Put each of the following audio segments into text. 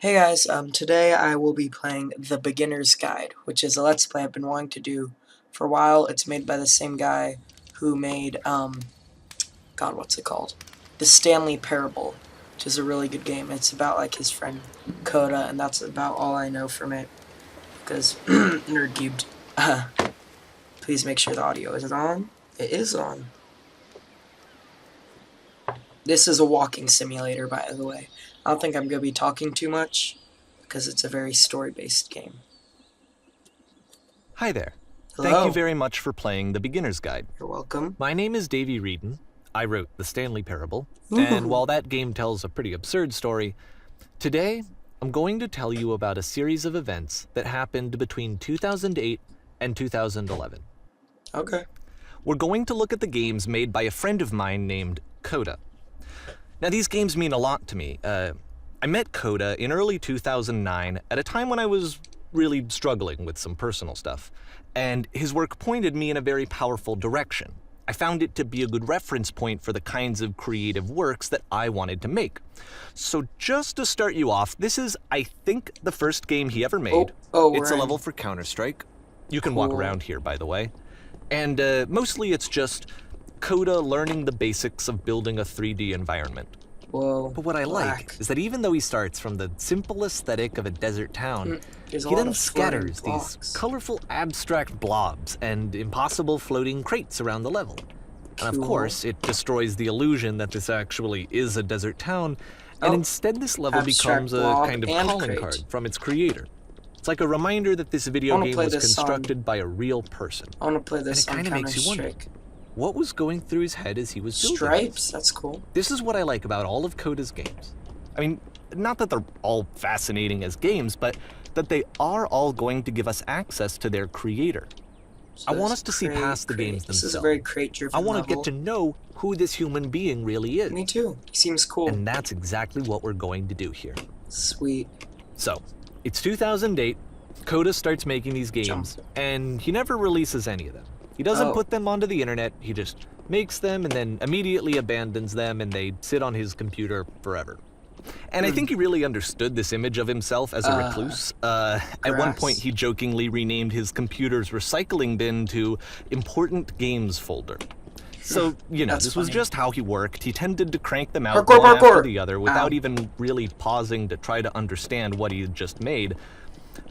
Hey guys, today I will be playing The Beginner's Guide, which is a Let's Play I've been wanting to do for a while. It's made by the same guy who made, God, what's it called? The Stanley Parable, which is a really good game. It's about, like, his friend Coda, and that's about all I know from it, because Nerdcubed. Please make sure the audio is on. It is on. This is a walking simulator, by the way. I don't think I'm going to be talking too much, because it's a very story-based game. Hi there. Hello. Thank you very much for playing The Beginner's Guide. You're welcome. My name is Davey Reedon. I wrote The Stanley Parable, Ooh. and while that game tells a pretty absurd story, today I'm going to tell you about a series of events that happened between 2008 and 2011. Okay. We're going to look at the games made by a friend of mine named Coda. Now, these games mean a lot to me. I met Coda in early 2009 at a time when I was really struggling with some personal stuff, and his work pointed me in a very powerful direction. I found it to be a good reference point for the kinds of creative works that I wanted to make. So just to start you off, this is, I think, the first game he ever made. It's a level for Counter-Strike. You can walk around here, by the way. And mostly it's just Coda learning the basics of building a 3D environment. Whoa. But what I like is that even though he starts from the simple aesthetic of a desert town, he then scatters these colorful abstract blobs and impossible floating crates around the level. And of course, it destroys the illusion that this actually is a desert town, and instead this level becomes a kind of calling card from its creator. It's like a reminder that this video game was constructed by a real person. I want to play this and it kind of makes you wonder, what was going through his head as he was building Stripes? That's cool. This is what I like about all of Coda's games. I mean, not that they're all fascinating as games, but that they are all going to give us access to their creator. So I want us to see past the games themselves. This is a very crate-driven I want to get to know who this human being really is. Me too. He seems cool. And that's exactly what we're going to do here. Sweet. So, it's 2008. Coda starts making these games, and he never releases any of them. He doesn't put them onto the internet, he just makes them and then immediately abandons them, and they sit on his computer forever. And I think he really understood this image of himself as a recluse. At one point, he jokingly renamed his computer's recycling bin to Important Games Folder. So, you know, this was just how he worked. He tended to crank them out one after the other without even really pausing to try to understand what he had just made,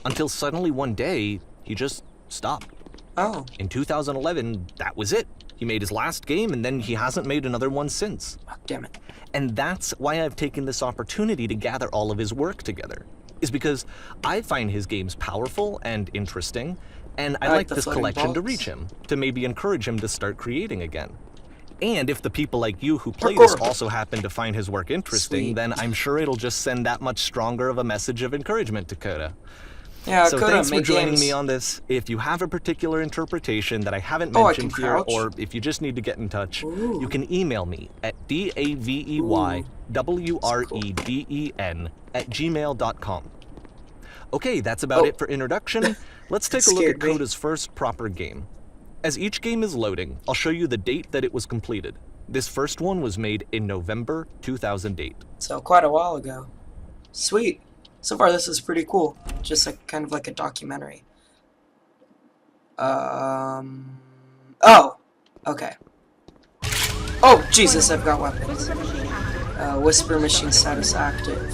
until suddenly one day, he just stopped. In 2011, that was it. He made his last game, and then he hasn't made another one since. Oh, damn it. And that's why I've taken this opportunity to gather all of his work together, is because I find his games powerful and interesting, and I'd like this collection to reach him, to maybe encourage him to start creating again. And if the people like you who play this also happen to find his work interesting, then I'm sure it'll just send that much stronger of a message of encouragement to Coda. Yeah, so thanks for joining me on this. If you have a particular interpretation that I haven't mentioned here, or if you just need to get in touch, you can email me at daveywreden@gmail.com. Okay, that's about it for introduction. Let's take a look at Coda's first proper game. As each game is loading, I'll show you the date that it was completed. This first one was made in November 2008. So quite a while ago. Sweet. So far, this is pretty cool. Just like kind of like a documentary. Oh, okay. Oh, Jesus, I've got weapons. Whisper machine status active.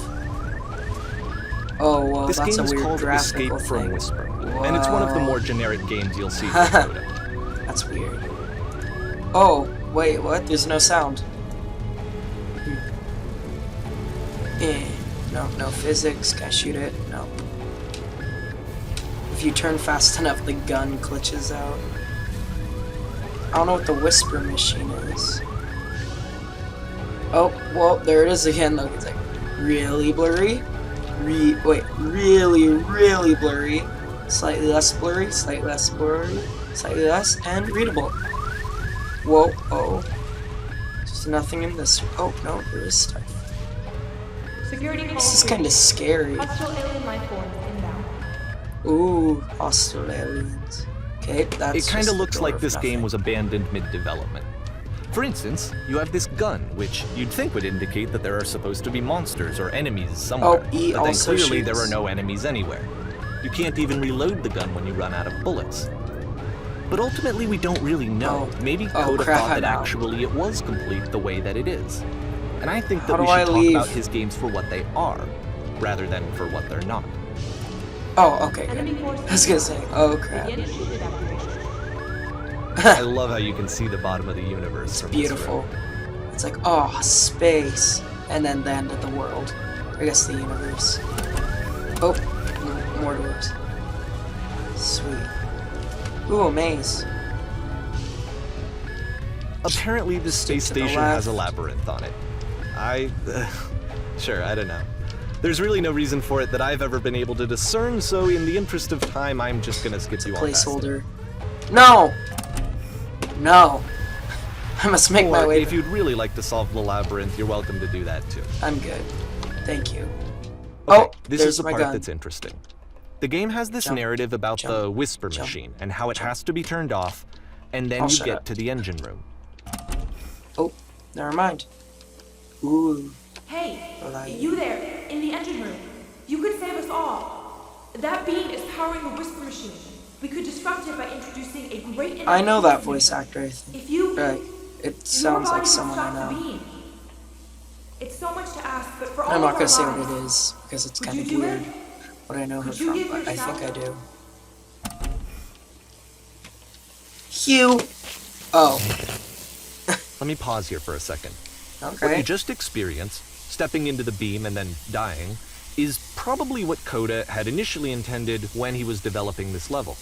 Oh, well, this that's game a is weird called Escape from Whisper, and it's one of the more generic games you'll see from Coda. That's weird. Oh, wait, what? There's no sound. No physics. Can I shoot it? No. If you turn fast enough, the gun glitches out. I don't know what the whisper machine is. Oh, well, there it is again. Look, it's like really blurry. Really, really blurry. Slightly less blurry, slightly less blurry, slightly less, and readable. Whoa, There's nothing in this. Oh, no, there is stuff. This is kind of scary. Hostile alien life forms inbound. Ooh, hostile aliens. Okay, that's it kind of looks like this game was abandoned mid-development. For instance, you have this gun, which you'd think would indicate that there are supposed to be monsters or enemies somewhere. Oh, he but then also clearly there shoots. are no enemies anywhere. You can't even reload the gun when you run out of bullets. But ultimately, we don't really know. Oh. Maybe Oh, Coda crap, thought that I'm out. actually it was complete the way that it is. And I think How that we do I should talk leave? about his games for what they are, rather than for what they're not. Oh, okay, good. Enemy force I was gonna say, oh crap. Begin ship evacuation. I love how you can see the bottom of the universe. It's from this beautiful. room. It's like, oh, space. And then the end of the world. I guess the universe. Oh, more doors. Sweet. Ooh, a maze. Apparently, this Stick space to the station has a left. labyrinth on it. Sure, I don't know. There's really no reason for it that I've ever been able to discern, so in the interest of time, I'm just gonna skip you on past it. Placeholder. No! No! I must make my Or way. if you'd really like to solve the labyrinth, you're welcome to do that too. I'm good. Thank you. Okay, Oh, this there's is the my part gun. that's interesting. The game has this Jump, narrative about jump, the whisper jump, machine and how it jump. has to be turned off, and then Oh, you shut get up. to the engine room. Oh, never mind. Ooh. Hey, Alive. you there, in the engine room. You could save us all. That beam is powering the whisper machine. We could disrupt it by introducing a great. I know that interference voice meter. actor, I think. If you. Right. It your sounds like body someone I disrupts the know. beam. It's so much to ask, but for all I'm of not our gonna say lives, what it is, because it's Would kind you of do weird. it? What I know her Could you from, give but I think I yourself- do. Hugh! Oh, Let me pause here for a second. What you okay. just experienced, stepping into the beam and then dying, is probably what Coda had initially intended when he was developing this level.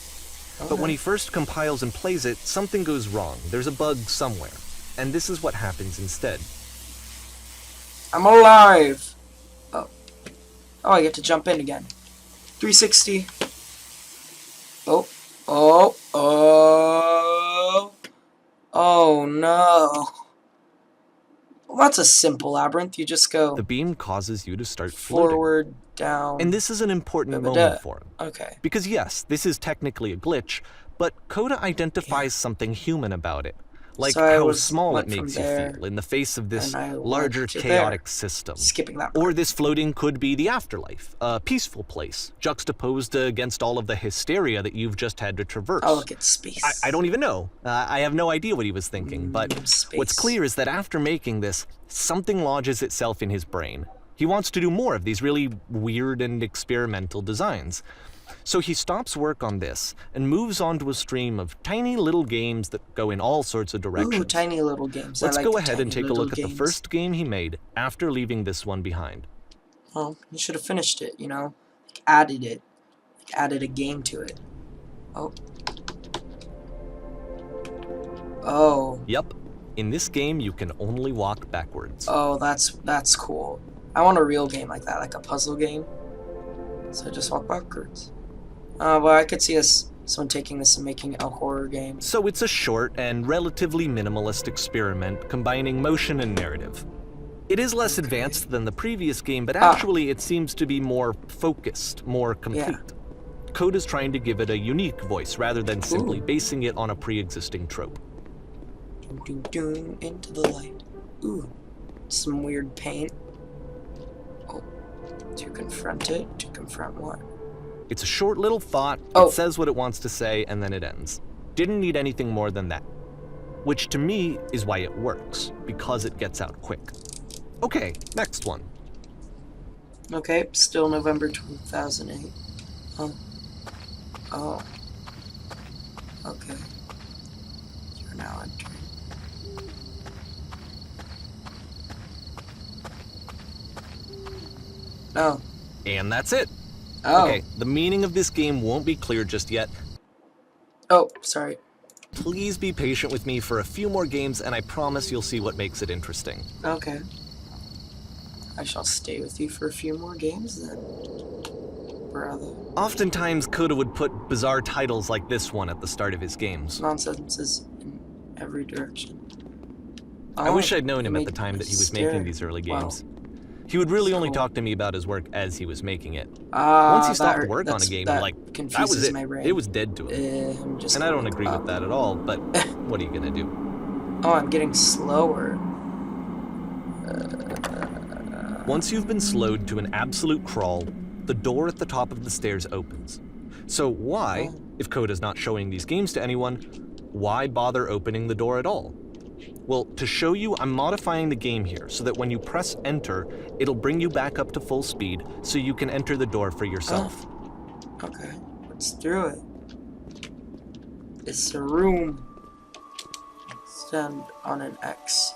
But when he first compiles and plays it, something goes wrong. There's a bug somewhere. And this is what happens instead. I'm alive! Oh. Oh, I get to jump in again. 360. Oh. Oh. Oh. Oh, no. Well, that's a simple labyrinth. You just go The beam causes you to start floating. forward, down. And this is an important Da-ba-da. moment for him. Okay. Because yes, this is technically a glitch, but Coda identifies something human about it. Like So I how was- small it went from makes you there, feel in the face of this and I went larger to chaotic there. system. Skipping that Or part. this floating could be the afterlife, a peaceful place, juxtaposed against all of the hysteria that you've just had to traverse. Oh, look at space. I don't even know. I have no idea what he was thinking, but space. what's clear is that after making this, something lodges itself in his brain. He wants to do more of these really weird and experimental designs. So he stops work on this and moves on to a stream of tiny little games that go in all sorts of directions. Ooh, tiny little games. Let's I like go the ahead and tiny take a little look at the games. first game he made after leaving this one behind. Well, you should have finished it, you know? Like, added it. Like, added a game to it. Oh. Oh. Yup. In this game, you can only walk backwards. Oh, that's cool. I want a real game like that, like a puzzle game. So just walk backwards. Well, I could see someone taking this and making a horror game. So it's a short and relatively minimalist experiment combining motion and narrative. It is less advanced than the previous game, but actually it seems to be more focused, more complete. Coda's trying to give it a unique voice rather than simply basing it on a pre-existing trope. Doom, doom, doom, into the light. Ooh, some weird paint. Oh, to confront it. To confront what? It's a short little thought, Oh. it says what it wants to say, and then it ends. Didn't need anything more than that. Which to me is why it works, because it gets out quick. Okay, next one. Okay, still November 2008. Oh. Okay. You're now entering. Oh. And that's it. Oh. Okay, the meaning of this game won't be clear just yet. Oh, sorry. Please be patient with me for a few more games, and I promise you'll see what makes it interesting. Okay. I shall stay with you for a few more games then. Brother. Oftentimes, Coda would put bizarre titles like this one at the start of his games. Nonsense is in every direction. I wish I'd known him at made the time that he was scary. making these early Wow. games. He would really only Cool. talk to me about his work as he was making it. Ah, Once he stopped that- work on a that's- game, that like, that confuses was it. my brain. It was dead to him. I'm just And I don't gonna agree look with that at all, but what are you gonna do? Oh, I'm getting slower. Once you've been slowed to an absolute crawl, the door at the top of the stairs opens. So why, if Coda's not showing these games to anyone, why bother opening the door at all? Well, to show you, I'm modifying the game here so that when you press enter, it'll bring you back up to full speed so you can enter the door for yourself. Okay, let's do it. It's a room. Stand on an X.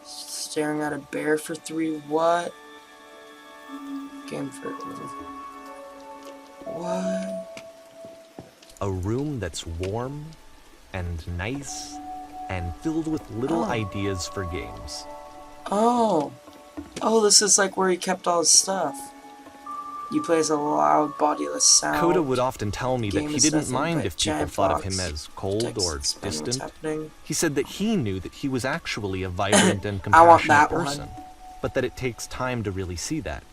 Staring at a bear for 3. What? Game for. What? A room that's warm and nice and filled with little ideas for games. Oh. Oh, this is like where he kept all his stuff. You play as a loud, bodiless sound. Coda would often tell me that Game he is didn't nothing mind but if people giant thought of box. him as cold Text or explain what's distant. happening. He said that he knew that he was actually a vibrant and I want compassionate that person, one. but that it takes time to really see that.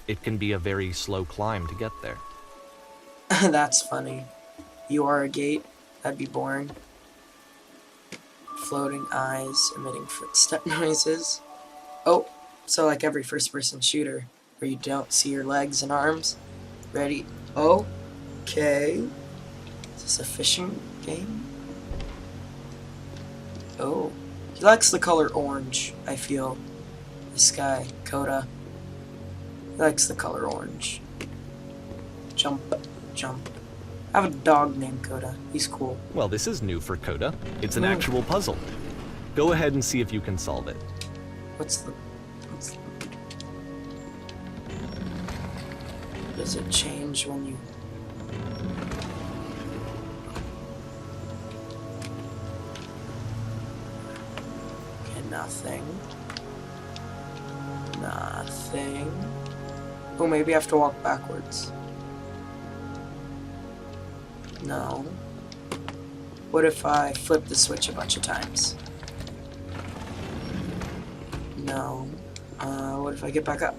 It can be a very slow climb to get there. That's funny. You are a gate? That'd be boring. Floating eyes, emitting footstep noises. Oh, so like every first-person shooter, where you don't see your legs and arms. Ready? Okay. Is this a fishing game? Oh. He likes the color orange, I feel. This guy, Coda. He likes the color orange. Jump, jump. I have a dog named Coda. He's cool. Well, this is new for Coda. It's an actual puzzle. Go ahead and see if you can solve it. Does it change when you... Okay, nothing. Nothing. Oh, maybe I have to walk backwards. No. What if I flip the switch a bunch of times? No. What if I get back up?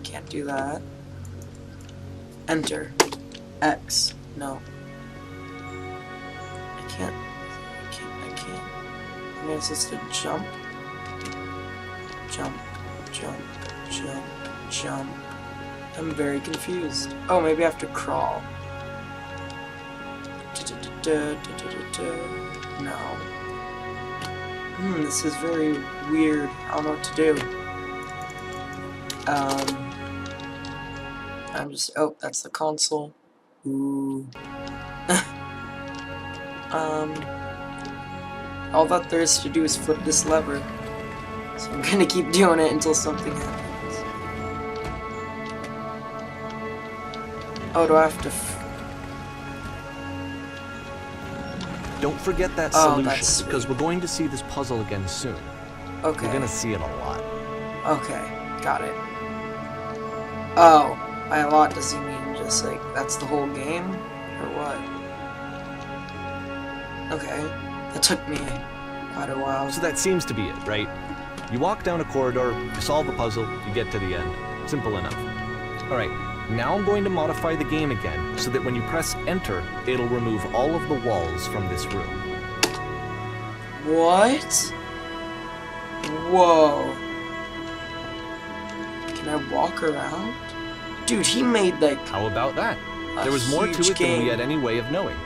Can't do that. Enter. X. No. I can't. I mean, it's just to jump. Jump. Jump. Jump. Jump. I'm very confused. Oh, maybe I have to crawl. No. This is very weird. I don't know what to do. I'm just... Oh, that's the console. Ooh. All that there is to do is flip this lever. So I'm gonna keep doing it until something happens. Oh, do I have to... Don't forget that Oh, solution, that's because we're going to see this puzzle again soon. Okay. We're going to see it a lot. Okay, got it. Oh, by a lot does he mean just like, that's the whole game? Or what? Okay, that took me quite a while. So that seems to be it, right? You walk down a corridor, you solve a puzzle, you get to the end. Simple enough. Alright, now I'm going to modify the game again, so that when you press enter, it'll remove all of the walls from this room. What? Whoa. Can I walk around? Dude, he made like... How about that? a There was more to huge it than game. we had any way of knowing.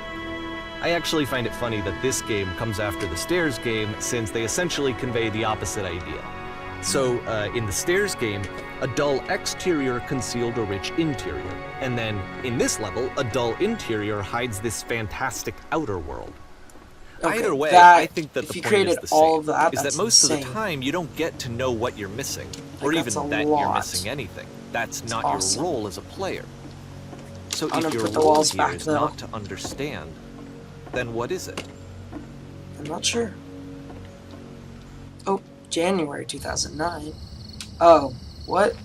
I actually find it funny that this game comes after the Stairs game, since they essentially convey the opposite idea. So, in the Stairs game, a dull exterior concealed a rich interior. And then, in this level, a dull interior hides this fantastic outer world. Okay, Either way, that- I think that if the you point created is the all same, of that, is that that's most of the insane. time you don't get to know what you're missing, or Like, even that's a that you're lot. missing anything. That's not awesome. your role as a player. So I'm if gonna your put the role walls here back, is though. not to understand, then what is it? I'm not sure. Oh, January 2009. Oh, what?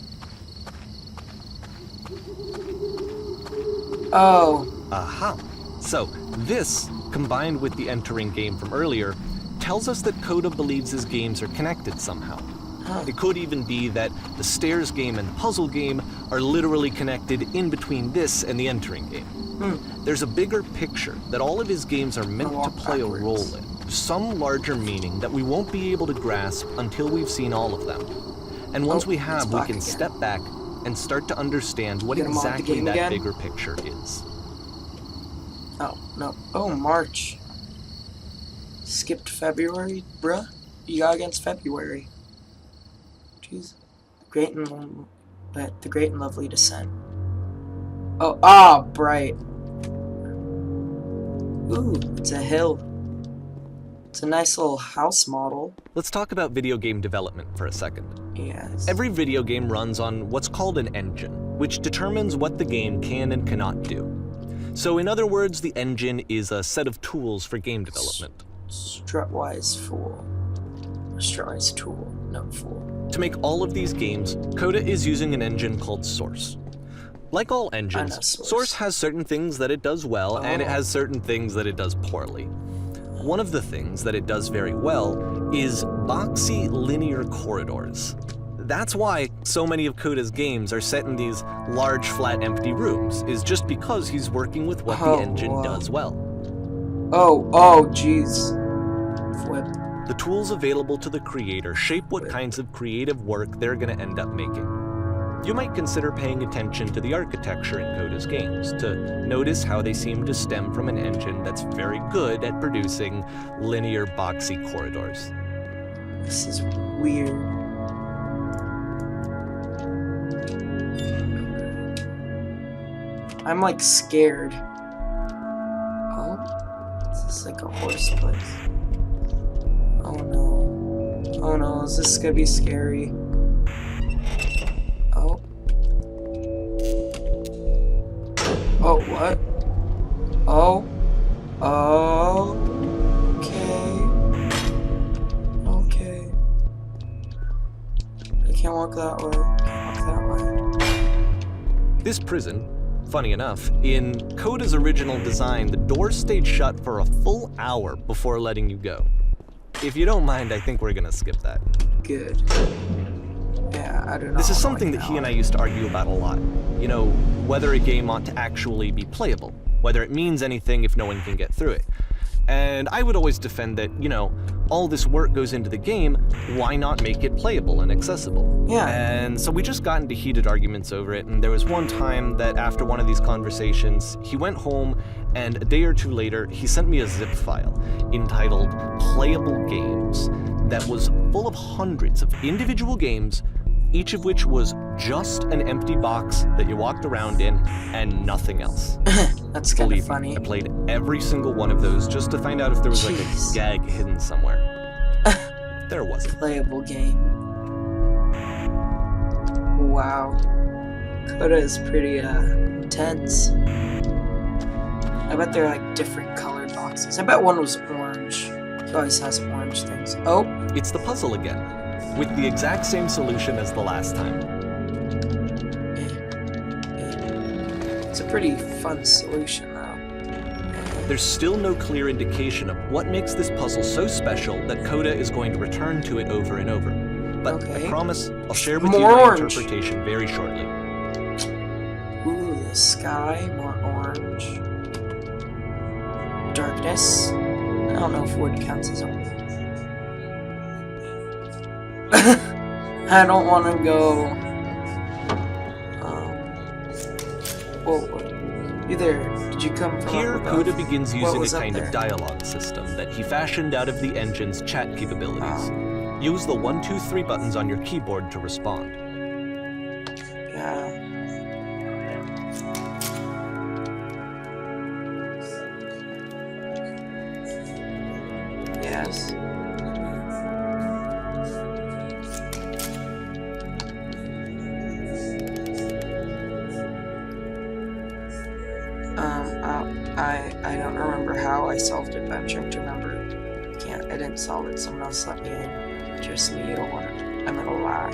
Oh, Aha! So, this, combined with the entering game from earlier, tells us that Coda believes his games are connected somehow. huh. It could even be that the Stairs game and the puzzle game are literally connected in between this and the entering game. There's a bigger picture that all of his games are meant to walk play a backwards. role in. some larger meaning that we won't be able to grasp until we've seen all of them. And once we have, we can step back and start to understand what exactly that bigger picture is. Oh, no. Oh, March. Skipped February, bruh? You got against February. Jeez. The Great and Lovely Descent. Oh, bright. Ooh, it's a hill. It's a nice little house model. Let's talk about video game development for a second. Yes. Every video game runs on what's called an engine, which determines what the game can and cannot do. So in other words, the engine is a set of tools for game development. Strutwise fool. Strutwise tool, not fool. To make all of these games, Coda is using an engine called Source. Like all engines, Source has certain things that it does well, and it has certain things that it does poorly. One of the things that it does very well is boxy linear corridors. That's why so many of Coda's games are set in these large, flat, empty rooms, is just because he's working with what the engine does well. Oh, jeez. Flip. The tools available to the creator shape what kinds of creative work they're going to end up making. You might consider paying attention to the architecture in Coda's games to notice how they seem to stem from an engine that's very good at producing linear, boxy corridors. This is weird. I'm like scared. Oh, is this like a horse place? Oh no. Oh no, is this gonna be scary? Oh. Oh, what? Oh. Oh. Okay. I can't walk that way. Can't walk that way. This prison, funny enough, in Coda's original design, the doors stayed shut for a full hour before letting you go. If you don't mind, I think we're gonna skip that. Good. Yeah, I don't know. This is something that he and I used to argue about a lot. You know, whether a game ought to actually be playable, whether it means anything if no one can get through it. And I would always defend that, you know, all this work goes into the game, why not make it playable and accessible? Yeah. And so we just got into heated arguments over it, and there was one time that after one of these conversations, he went home, and a day or two later, he sent me a zip file entitled Playable Games that was full of hundreds of individual games, each of which was just an empty box that you walked around in and nothing else. That's kind of Believe funny. me, I played every single one of those just to find out if there was like a gag hidden somewhere. There wasn't. Playable game. Wow. Coda is pretty intense. I bet they're like different colored boxes. I bet one was orange. He always has orange things. Oh. It's the puzzle again, with the exact same solution as the last time. It's a pretty fun solution though. There's still no clear indication of what makes this puzzle so special that Coda is going to return to it over and over. But I promise I'll share with you my interpretation very shortly. Ooh, the sky, more orange. Darkness. I don't know if wood counts as orange. I don't want to go. Whoa, you there? Did you come from Here, Coda begins using a kind of dialogue system that he fashioned out of the engine's chat capabilities. Use the 1, 2, 3 buttons on your keyboard to respond. Yeah. Yes. I don't remember how I solved it, but I'm trying to remember. I didn't solve it. Someone else let me in. Just me. You don't want it. I'm gonna lie.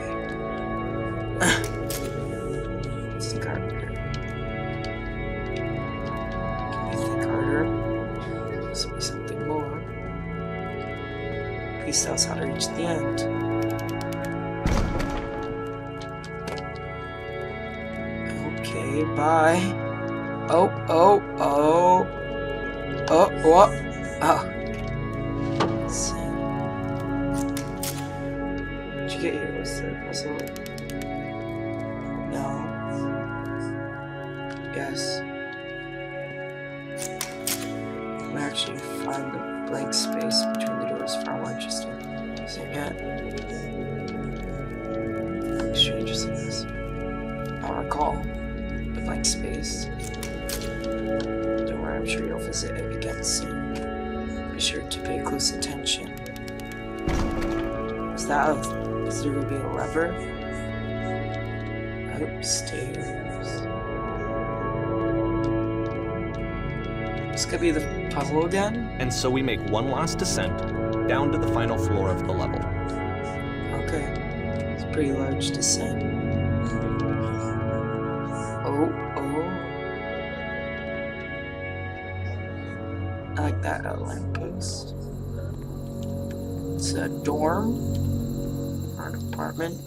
It's the Carter. Give me the Carter. This will be something more. Please tell us how to reach the end. Okay, bye. Oh, what? Oh. puzzle? No. Yes. We actually find the blank space between the doors far more interesting. Using it. Strange as it is. I'll recall the blank space. Don't worry, I'm sure you'll visit it again soon. Be sure to pay close attention. Is there gonna be a lever? Upstairs. This could be the puzzle again? And so we make one last descent down to the final floor of the level. Okay. It's a pretty large descent. Oh. I like that lamppost. It's a dorm? Or an apartment?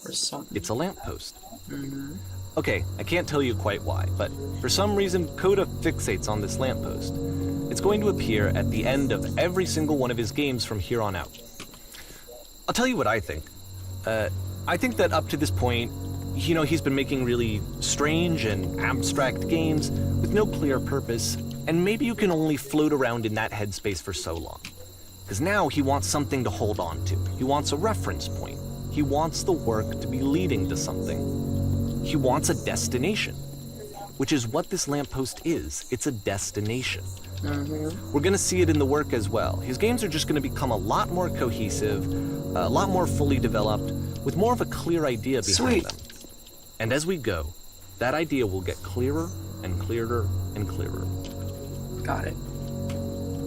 Or something. It's a lamppost. Mm-hmm. Okay, I can't tell you quite why, but for some reason Coda fixates on this lamppost. It's going to appear at the end of every single one of his games from here on out. I'll tell you what I think. I think that up to this point, you know, he's been making really strange and abstract games with no clear purpose, and maybe you can only float around in that headspace for so long. Because now he wants something to hold on to. He wants a reference point. He wants the work to be leading to something. He wants a destination, which is what this lamppost is. It's a destination. Mm-hmm. We're going to see it in the work as well. His games are just going to become a lot more cohesive, a lot more fully developed, with more of a clear idea behind them. And as we go, that idea will get clearer and clearer and clearer. Got it.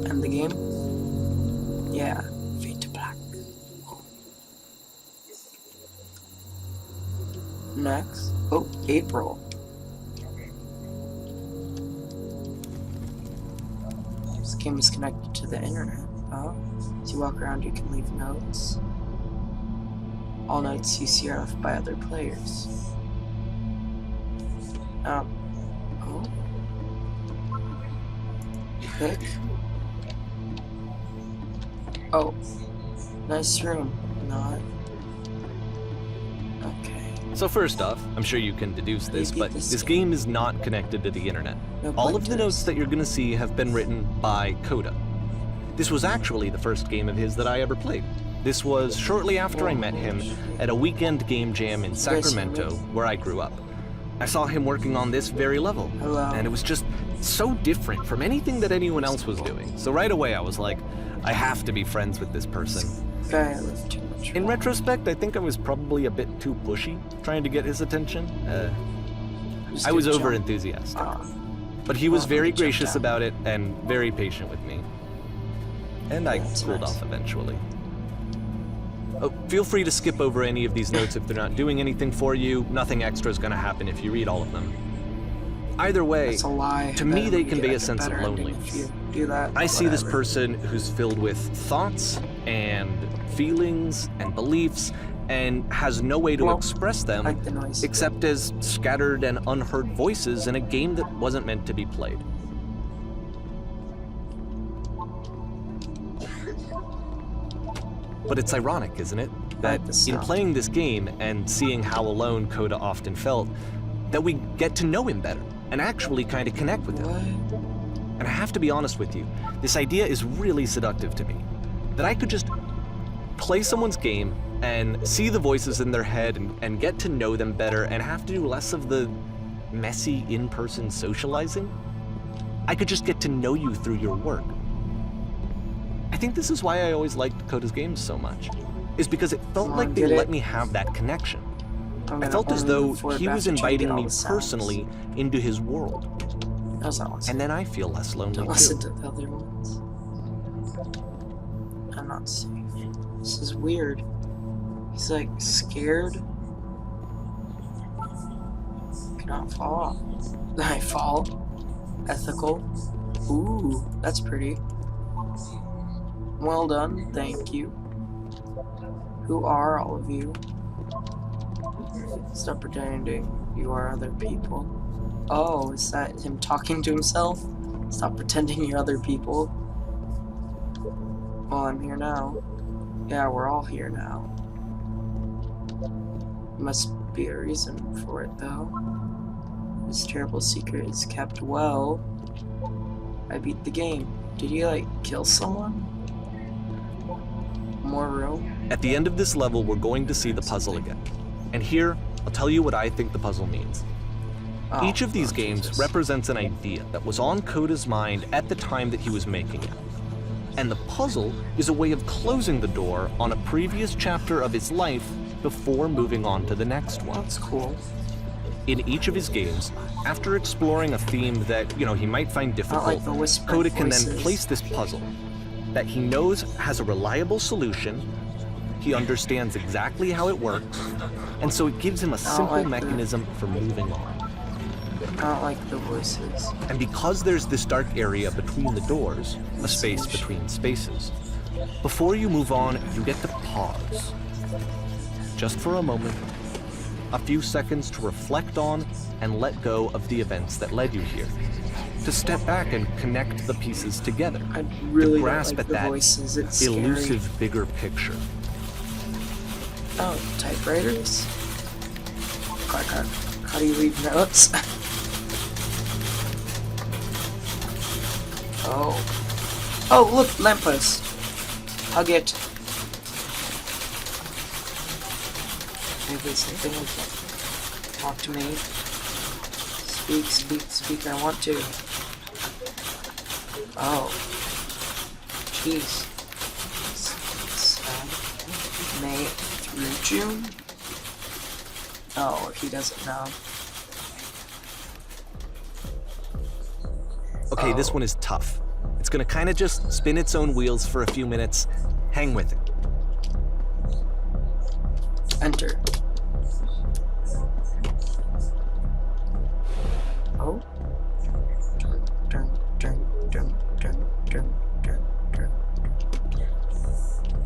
End the game? Yeah. Fade to black. Next. Oh, April. This game is connected to the internet. Oh. As you walk around, you can leave notes. All notes you see are left by other players. Oh. Pick. Oh. Nice room. Not. Okay. So first off, I'm sure you can deduce this, Maybe but this this game is not connected to the internet. No All of the pointers. notes that you're going to see have been written by Coda. This was actually the first game of his that I ever played. This was shortly after I met him at a weekend game jam in Sacramento, where I grew up. I saw him working on this very level, Hello. and it was just so different from anything that anyone else was doing. So right away I was like, I have to be friends with this person. Guy left too much. In retrospect, I think I was probably a bit too pushy, trying to get his attention. I was over-enthusiastic. But he was Oh, very jump gracious down. about it and very patient with me. And I That's cooled nice. off eventually. Oh, feel free to skip over any of these notes if they're not doing anything for you. Nothing extra is going to happen if you read all of them. Either way, That's a lie. to me Then they you convey get a sense of better ending loneliness. If you do that, I see this whatever. person who's filled with thoughts and feelings and beliefs and has no way to Well, express them like the noise. except as scattered and unheard voices in a game that wasn't meant to be played. But it's ironic, isn't it? That like the in sound. playing this game and seeing how alone Coda often felt, that we get to know him better and actually kind of connect with him. What? And I have to be honest with you, this idea is really seductive to me. That I could just play someone's game and see the voices in their head and get to know them better and have to do less of the messy in-person socializing. I could just get to know you through your work. I think this is why I always liked Coda's games so much, is because it felt Come like on, they get let it. me have that connection. I'm I gonna felt as only though move forward he was faster till you get inviting all me the sounds. personally into his world, That was that one. and then I feel less lonely Don't too. listen to the other ones. I'm not safe. This is weird. He's like scared. Cannot fall. I fall. Ethical. Ooh, that's pretty. Well done, thank you. Who are all of you? Stop pretending you are other people. Oh, is that him talking to himself? Stop pretending you're other people. Well, I'm here now. Yeah, we're all here now. must be a reason for it, though. This terrible secret is kept well. I beat the game. Did he, like, kill someone? More room? At the end of this level, we're going to see the puzzle again. And here, I'll tell you what I think the puzzle means. Oh, Each of these oh, games Jesus. represents an idea that was on Coda's mind at the time that he was making it. And the puzzle is a way of closing the door on a previous chapter of his life before moving on to the next one. That's cool. In each of his games, after exploring a theme that, he might find difficult, like the whispering Coda can then voices. place this puzzle that he knows has a reliable solution, he understands exactly how it works, and so it gives him a simple like the- mechanism for moving on. I don't like the voices. And because there's this dark area between the doors, a space between spaces, before you move on, you get to pause. Just for a moment, a few seconds to reflect on and let go of the events that led you here. To step back and connect the pieces together. I really to grasp don't like at the that voices. It's scary. elusive bigger picture. Oh, typewriters? How do you leave notes? Oh. Oh, look, lamppost. Hug it. Maybe something like that. Talk to me. Speak, speak, speak. I want to. Oh. Jeez. May through June? Oh, he doesn't know. Okay, this Oh. one is tough. It's gonna kind of just spin its own wheels for a few minutes. Hang with it. Enter. Oh. Dun, dun, dun, dun, dun, dun, dun.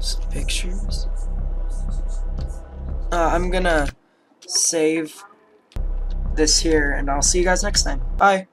Some pictures. I'm gonna save this here, and I'll see you guys next time. Bye.